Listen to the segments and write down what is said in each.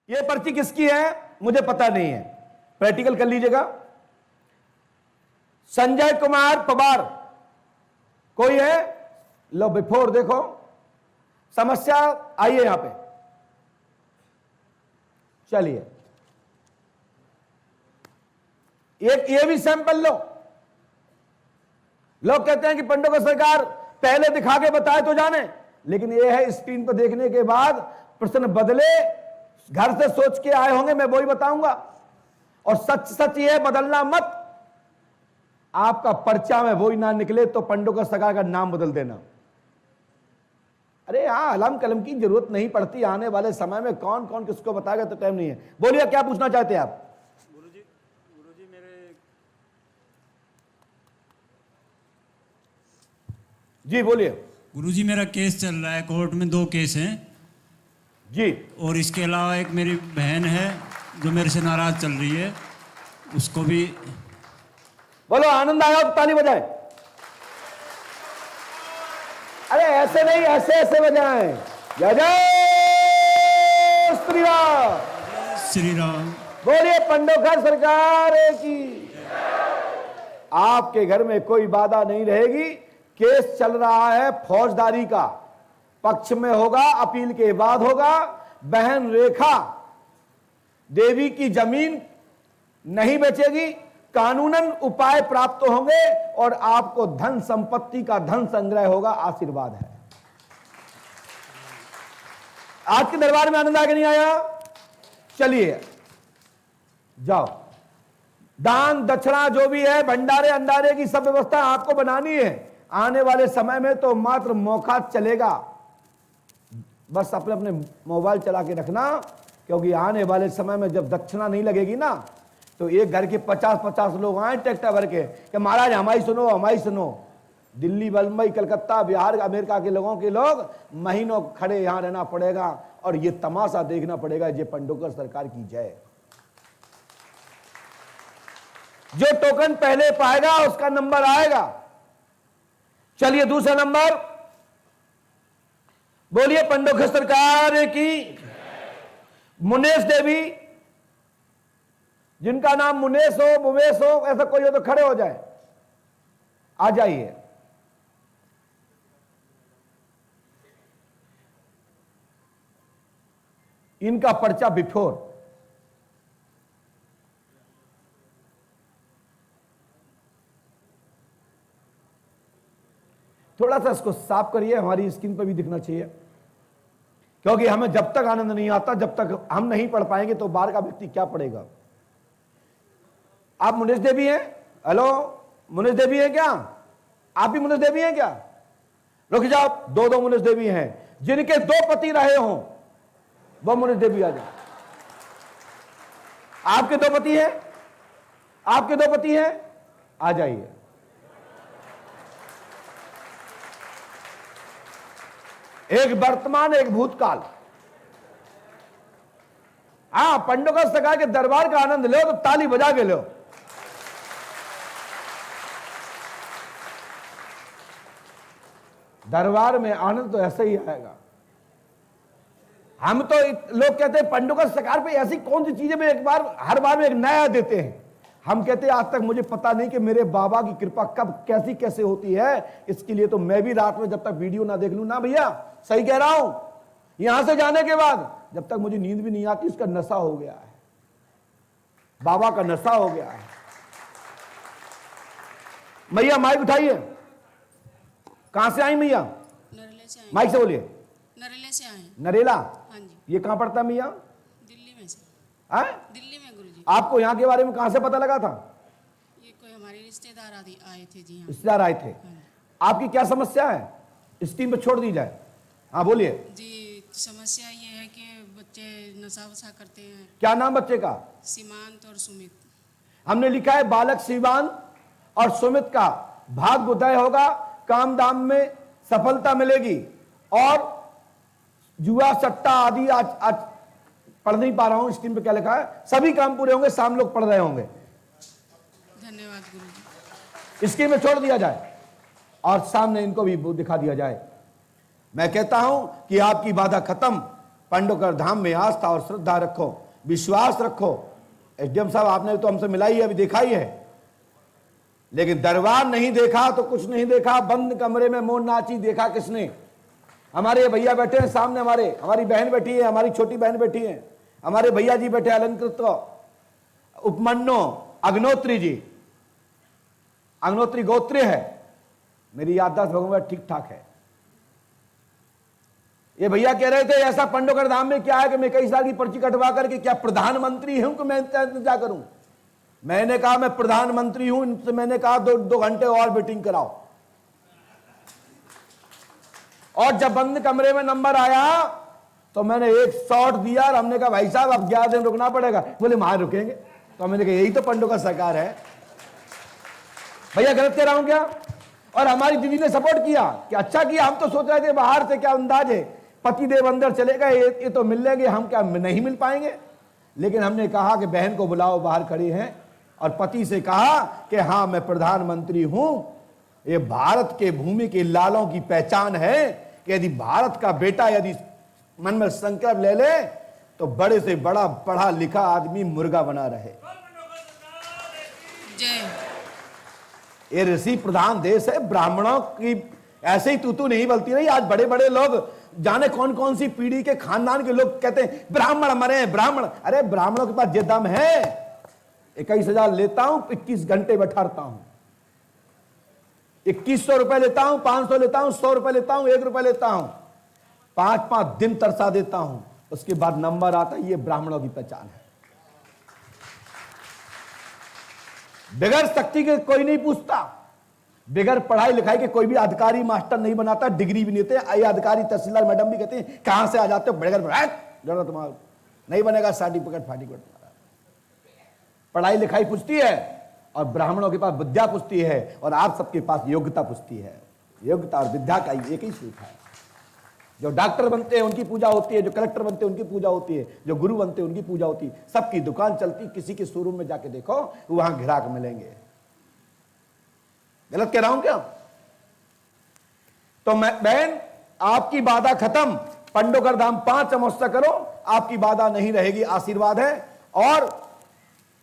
ये पर्ची किसकी है मुझे पता नहीं है, प्रैक्टिकल कर लीजिएगा। संजय कुमार पवार कोई है? लो बिफोर देखो समस्या, आइए यहां पे, चलिए एक ये भी सैंपल लो। लोग कहते हैं कि पंडोकर सरकार पहले दिखा के बताए तो जाने, लेकिन ये है स्क्रीन पर देखने के बाद प्रश्न बदले, घर से सोच के आए होंगे, मैं वही बताऊंगा। और सच सच ये बदलना मत, आपका पर्चा में वही ना निकले तो पंडोकर सरकार का नाम बदल देना। अरे यहां अलम कलम की जरूरत नहीं पड़ती, आने वाले समय में कौन कौन किसको बताएगा तो टाइम नहीं है। बोलिए क्या पूछना चाहते हैं आप? गुरुजी मेरे जी बोलिए। गुरुजी मेरा केस चल रहा है, कोर्ट में 2 केस हैं जी। और इसके अलावा एक मेरी बहन है जो मेरे से नाराज चल रही है, उसको भी। बोलो आनंद आया तो ताली बजाए। अरे ऐसे नहीं, ऐसे ऐसे बजाएं। जय जय श्री राम। श्री राम। बोलिए पंडोकर सरकार की। आपके घर में कोई बाधा नहीं रहेगी। केस चल रहा है फौजदारी का, पक्ष में होगा, अपील के बाद होगा। बहन रेखा देवी की जमीन नहीं बेचेगी, कानूनन उपाय प्राप्त होंगे और आपको धन संपत्ति का धन संग्रह होगा। आशीर्वाद है। आज के दरबार में आनंद आगे नहीं आया? चलिए जाओ, दान दक्षिणा जो भी है, भंडारे अंडारे की सब व्यवस्था आपको बनानी है। आने वाले समय में तो मात्र मौका चलेगा, बस अपने अपने मोबाइल चला के रखना, क्योंकि आने वाले समय में जब दक्षिणा नहीं लगेगी ना, तो एक घर के 50-50 लोग आए ट्रैक्टर भर के कि महाराज हमारी सुनो, हमारी सुनो। दिल्ली, बम्बई, कलकत्ता, बिहार, अमेरिका के लोगों के लोग महीनों खड़े यहां रहना पड़ेगा और ये तमाशा देखना पड़ेगा। ये पंडोकर सरकार की जय। जो टोकन पहले पाएगा उसका नंबर आएगा। चलिए दूसरा नंबर, बोलिए पंडोकर सरकार की। मुनेश देवी, जिनका नाम मुनेश हो, मुवेश हो, ऐसा कोई हो तो खड़े हो जाए, आ जाइए। इनका पर्चा बिफोर। थोड़ा सा इसको साफ करिए, हमारी स्क्रीन पर भी दिखना चाहिए, क्योंकि हमें जब तक आनंद नहीं आता, जब तक हम नहीं पढ़ पाएंगे तो बाहर का व्यक्ति क्या पढ़ेगा। आप मुनेश देवी हैं? हेलो, मुनेश देवी हैं क्या? आप भी मुनेश देवी हैं क्या? रुक जाओ, 2 मुनेश देवी हैं। जिनके 2 पति रहे हों वो मुनेश देवी आ जाए। आपके 2 पति हैं? आपके 2 पति हैं? आ जाइए। एक वर्तमान, एक भूतकाल। हाँ, पंडोकर सरकार के दरबार का आनंद लो तो ताली बजा के लो। दरबार में आनंद तो ऐसे ही आएगा। हम तो लोग कहते हैं पंडोकर सरकार पे ऐसी कौन सी चीजें में हर बार में एक नया देते हैं। हम कहते हैं आज तक मुझे पता नहीं कि मेरे बाबा की कृपा कब कैसी कैसे होती है। इसके लिए तो मैं भी रात में जब तक वीडियो ना देख लूं ना, भैया सही कह रहा हूं, यहां से जाने के बाद जब तक मुझे नींद भी नहीं आती, इसका नशा हो गया है, बाबा का नशा हो गया है। मैया माइक उठाइए। कहां से आई मैया? नरेला से आए। माइक से बोलिए। नरेला से आए। नरेला? हाँ जी। ये कहां पड़ता है मैया? दिल्ली में से। है? दिल्ली में गुरुजी। आपको यहाँ के बारे में कहां से पता लगा था? ये कोई हमारे रिश्तेदार आए थे जी। हाँ रिश्तेदार आए थे। जी। आपकी क्या समस्या है? स्क्रीन पे छोड़ दी जाए। हाँ बोलिए। जी, समस्या ये है कि बच्चे नशा वशा करते हैं। क्या नाम बच्चे का? सीमांत और सुमित। हमने लिखा है बालक सीमांत और सुमित का भाग्य उदय होगा, काम दाम में सफलता मिलेगी और जुआ सट्टा आदि आज पढ़ नहीं पा रहा हूं, स्क्रीन पे क्या लिखा है, सभी काम पूरे होंगे, शाम लोग पढ़ रहे होंगे। धन्यवाद गुरुजी। स्क्रीन में छोड़ दिया जाए और सामने इनको भी दिखा दिया जाए। मैं कहता हूं कि आपकी बाधा खत्म, पांडवकर धाम में आस्था और श्रद्धा रखो, विश्वास रखो। एसडीएम साहब आपने तो हमसे मिला ही है, अभी देखा ही है, लेकिन दरबार नहीं देखा तो कुछ नहीं देखा। बंद कमरे में मौन नाची देखा किसने? हमारे ये भैया बैठे हैं सामने, हमारी बहन बैठी है, हमारी छोटी बहन बैठी है, हमारे भैया जी बैठे अलंकृत उपमन्यो अग्नोत्री जी, अग्नोत्री गोत्र है। मेरी याददाश्त भगवान ठीक ठाक है। ये भैया कह रहे थे ऐसा पांडवकर धाम में क्या है कि मैं कई साल की पर्ची कटवा करके क्या प्रधानमंत्री हूं कि मैं इंतजार करूं? मैंने कहा मैं प्रधानमंत्री हूं, इनसे मैंने कहा 2 घंटे और मीटिंग कराओ। और जब बंद कमरे में नंबर आया तो मैंने एक शॉट दिया और हमने कहा भाई साहब अब 11 दिन रुकना पड़ेगा। बोले वहां रुकेंगे। तो मैंने कहा यही तो पांडवकर सरकार है। भैया गलत कह रहा हूं क्या? और हमारी दीदी ने सपोर्ट किया कि अच्छा किया। हम तो सोच रहे थे बाहर से क्या अंदाज है, पति देव अंदर चले गए, ये तो मिल लेंगे, हम क्या नहीं मिल पाएंगे? लेकिन हमने कहा कि बहन को बुलाओ, बाहर खड़ी हैं, और पति से कहा कि हाँ मैं प्रधानमंत्री हूं। ये भारत के भूमि के लालों की पहचान है कि यदि भारत का बेटा यदि मन में संकल्प ले ले तो बड़े से बड़ा पढ़ा लिखा आदमी मुर्गा बना रहे। जय। ये ऋषि प्रधान देश है, ब्राह्मणों की ऐसे ही तू नहीं बोलती रही। आज बड़े बड़े लोग जाने कौन कौन सी पीढ़ी के खानदान के लोग कहते हैं ब्राह्मण मरे हैं, ब्राह्मण। अरे ब्राह्मणों के पास ये दम है, 21,000 लेता हूं, 21 घंटे बैठाता हूं, 2100 रुपए लेता हूं, 500 लेता हूं, 100 रुपए लेता हूं, 1 रुपए लेता हूं, 5-5 दिन तरसा देता हूं, उसके बाद नंबर आता है। ये ब्राह्मणों की पहचान है। बगैर शक्ति के कोई नहीं पूछता, बगैर पढ़ाई लिखाई के कोई भी अधिकारी मास्टर नहीं बनाता, डिग्री भी नहीं देते। ये अधिकारी तहसीलदार मैडम भी कहते हैं कहां से आ जाते हो, बगैर तुम्हारा नहीं बनेगा सर्टिफिकेट फार्टिफिकेट। पढ़ाई लिखाई पूछती है और ब्राह्मणों के पास विद्या पूछती है, और आप सबके पास योग्यता पूछती है। योग्यता और विद्या का एक ही सूत्र है। जो डॉक्टर बनते हैं उनकी पूजा होती है, जो कलेक्टर बनते हैं उनकी पूजा होती है, जो गुरु बनते हैं उनकी पूजा होती है। सबकी दुकान चलती, किसी के शोरूम में जाके देखो वहां ग्राहक मिलेंगे। गलत कह रहा हूं क्या? तो मैं बहन आपकी बाधा खत्म, पांडवकर धाम 5 अमावस्या करो, आपकी बाधा नहीं रहेगी, आशीर्वाद है। और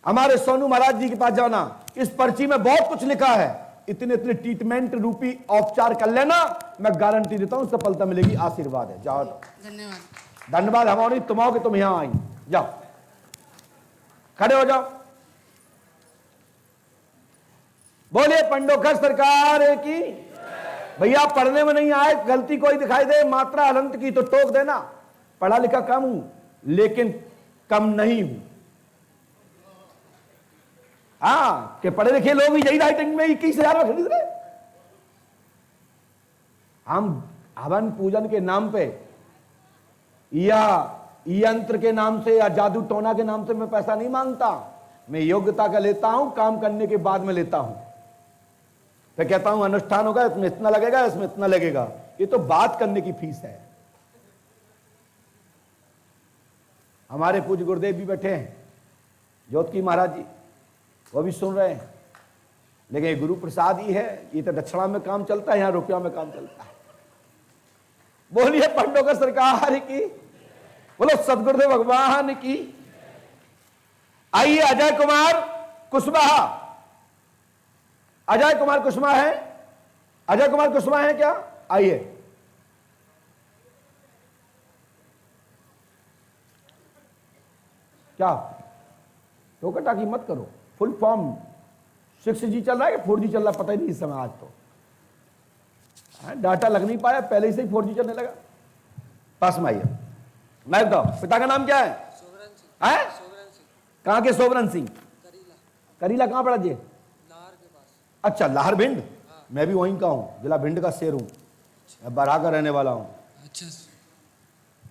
हमारे सोनू महाराज जी के पास जाना, इस पर्ची में बहुत कुछ लिखा है, इतने ट्रीटमेंट रूपी उपचार कर लेना, मैं गारंटी देता हूं सफलता मिलेगी, आशीर्वाद है। जाओ, धन्यवाद। धन्यवाद। हमारी तुम आओगे, तुम यहां आई, जाओ खड़े हो जाओ। बोलिए पांडवकर सरकार की। भैया पढ़ने में नहीं आए, गलती कोई दिखाई दे मात्रा अनंत की तो टोक देना। पढ़ा लिखा कम हूं लेकिन कम नहीं हूं। हाँ कि पढ़े लिखे लोग भी यही राइटिंग में 21,000 में खरीद रहे। हम हवन पूजन के नाम पे या यंत्र के नाम से या जादू टोना के नाम से मैं पैसा नहीं मांगता। मैं योग्यता का लेता हूं, काम करने के बाद में लेता हूं। फिर कहता हूं अनुष्ठान होगा, इसमें इतना लगेगा, इसमें इतना लगेगा। ये तो बात करने की फीस है। हमारे पूज्य गुरुदेव भी बैठे हैं, ज्योति महाराज जी, वो भी सुन रहे हैं। लेकिन ये गुरु प्रसाद ही है, ये तो दक्षिणा में काम चलता है, यहां रुपया में काम चलता है। बोलिए पांडवकर सरकार की, बोलो सदगुरुदेव भगवान की। आइए अजय कुमार कुशवाहा, अजय कुमार कुशवाहा है, अजय कुमार कुशवाहा है क्या? आइए। क्या टोका की मत करो, फुल फॉर्म 6G चल रहा है कि 4G चल रहा है, पता ही नहीं इस समय। आज तो डाटा लग नहीं पाया, पहले से ही 4G चलने लगा। पास में आइए। मैं बताओ पिता का नाम क्या है? सोवरन सिंह। कहां के सोवरन सिंह? करीला कहां पड़ा जी? लाहौर के पास। अच्छा, लाहौर भिंड। मैं भी वहीं का हूं, जिला भिंड का शेर हूं, मैं बरहा का रहने वाला हूं। अच्छा,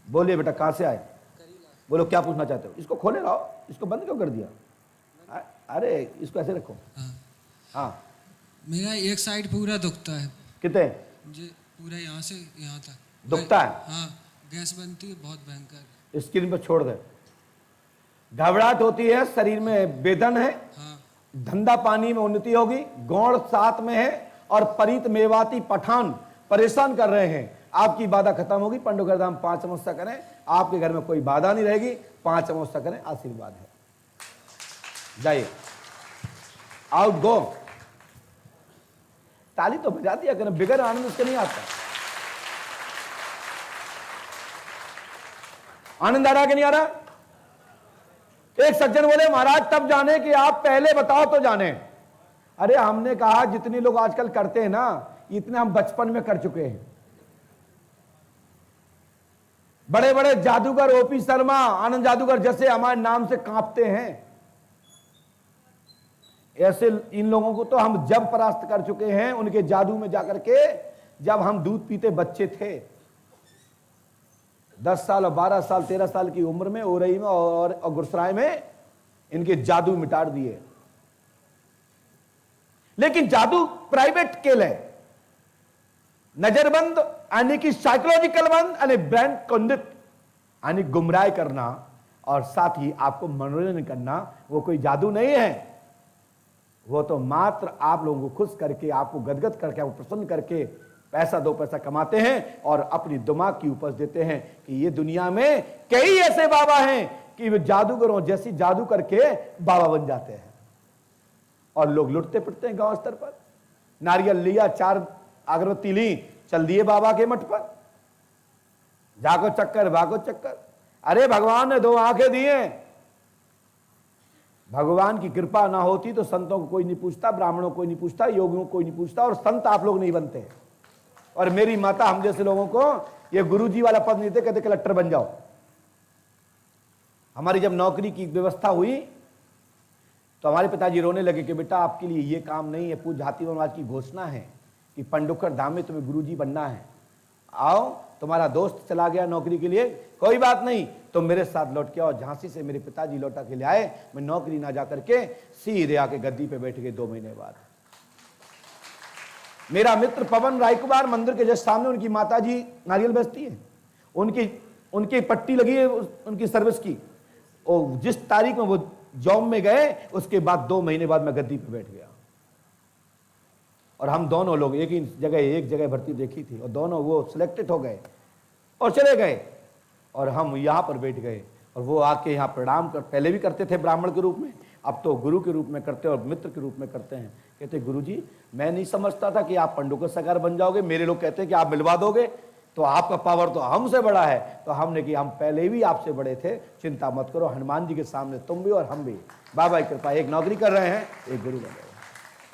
बोलिए बेटा कहां से आए? बोलो क्या पूछना चाहते हो? इसको खोले रहो, इसको बंद क्यों कर दिया? अरे इसको ऐसे रखो। हाँ मेरा एक साइड पूरा दुखता है। कितने? मुझे पूरा यहाँ से यहाँ तक दुखता है। हाँ, गैस बनती है बहुत भयंकर। स्क्रीन पर छोड़ दे। घबराहट होती है, शरीर में वेदन है। हाँ, धंधा पानी में उन्नति होगी, गौड़ साथ में है और परित मेवाती पठान परेशान कर रहे हैं। आपकी बाधा खत्म होगी। पंडोकर धाम 5 अमावस्या करें, आपके घर में कोई बाधा नहीं रहेगी। 5 अमावस्या करें, आशीर्वाद है। जाइए, आउट गो। ताली तो बजा दिया करें, बिगड़ आनंद उसके नहीं आता। आनंद आ रहा कि नहीं आ रहा? एक सज्जन बोले महाराज तब जाने कि आप पहले बताओ तो जाने। अरे हमने कहा जितने लोग आजकल करते हैं ना, इतने हम बचपन में कर चुके हैं। बड़े बड़े जादूगर ओपी शर्मा, आनंद जादूगर जैसे हमारे नाम से कांपते हैं, ऐसे इन लोगों को तो हम जब परास्त कर चुके हैं उनके जादू में जाकर के। जब हम दूध पीते बच्चे थे, 10 साल और 12 साल 13 साल की उम्र में ओरई में और गुरसराय में इनके जादू मिटा दिए। लेकिन जादू प्राइवेट खेल है, नजरबंद यानी कि साइकोलॉजिकल बंद यानी ब्रेन कंडित यानी गुमराह करना और साथ ही आपको मनोरंजन करना, वो कोई जादू नहीं है। वो तो मात्र आप लोगों को खुश करके, आपको गदगद करके, आपको प्रसन्न करके पैसा 2 पैसा कमाते हैं और अपनी दिमाग की उपज देते हैं कि ये दुनिया में कई ऐसे बाबा हैं कि वे जादूगरों जैसी जादू करके बाबा बन जाते हैं और लोग लुटते पिटते हैं गांव स्तर पर। नारियल लिया, 4 अगरबत्ती ली, चल दिए बाबा के मठ पर, जागो चक्कर भागो चक्कर। अरे भगवान ने 2 आंखें दी हैं। भगवान की कृपा ना होती तो संतों को कोई नहीं पूछता, ब्राह्मणों को कोई नहीं पूछता, योगियों को कोई नहीं पूछता और संत आप लोग नहीं बनते। और मेरी माता हम जैसे लोगों को ये गुरुजी वाला पद नहीं देते, कहते कलेक्टर बन जाओ। हमारी जब नौकरी की व्यवस्था हुई तो हमारे पिताजी रोने लगे कि बेटा आपके लिए ये काम नहीं है, पूज्य हाथीराम महाराज की घोषणा है कि पंडोकर धाम में तुम्हें गुरुजी बनना है। आओ, तुम्हारा दोस्त चला गया नौकरी के लिए, कोई बात नहीं, तुम मेरे साथ लौट के आओ। झांसी से मेरे पिताजी लौटा के ले आए, मैं नौकरी ना जा करके सीधे आके गद्दी पे बैठ गए 2 महीने बाद। मेरा मित्र पवन रायकुमार मंदिर के जस्ट सामने उनकी माताजी नारियल बेचती है, उनकी पट्टी लगी है उनकी सर्विस की। और जिस तारीख में वो जॉब में गए उसके बाद 2 महीने बाद मैं गद्दी पे बैठ गया। और हम दोनों लोग एक जगह भर्ती देखी थी और दोनों वो सिलेक्टेड हो गए और चले गए और हम यहाँ पर बैठ गए। और वो आके यहाँ प्रणाम कर, पहले भी करते थे ब्राह्मण के रूप में, अब तो गुरु के रूप में करते और मित्र के रूप में करते हैं। कहते गुरुजी मैं नहीं समझता था कि आप पंडोकर सरकार बन जाओगे, मेरे लोग कहते हैं कि आप मिलवा दोगे, तो आपका पावर तो हमसे बड़ा है। तो हमने कि हम पहले भी आपसे बड़े थे, चिंता मत करो, हनुमान जी के सामने तुम भी और हम भी। बाबा की कृपा, एक नौकरी कर रहे हैं, एक गुरु बन रहे हैं।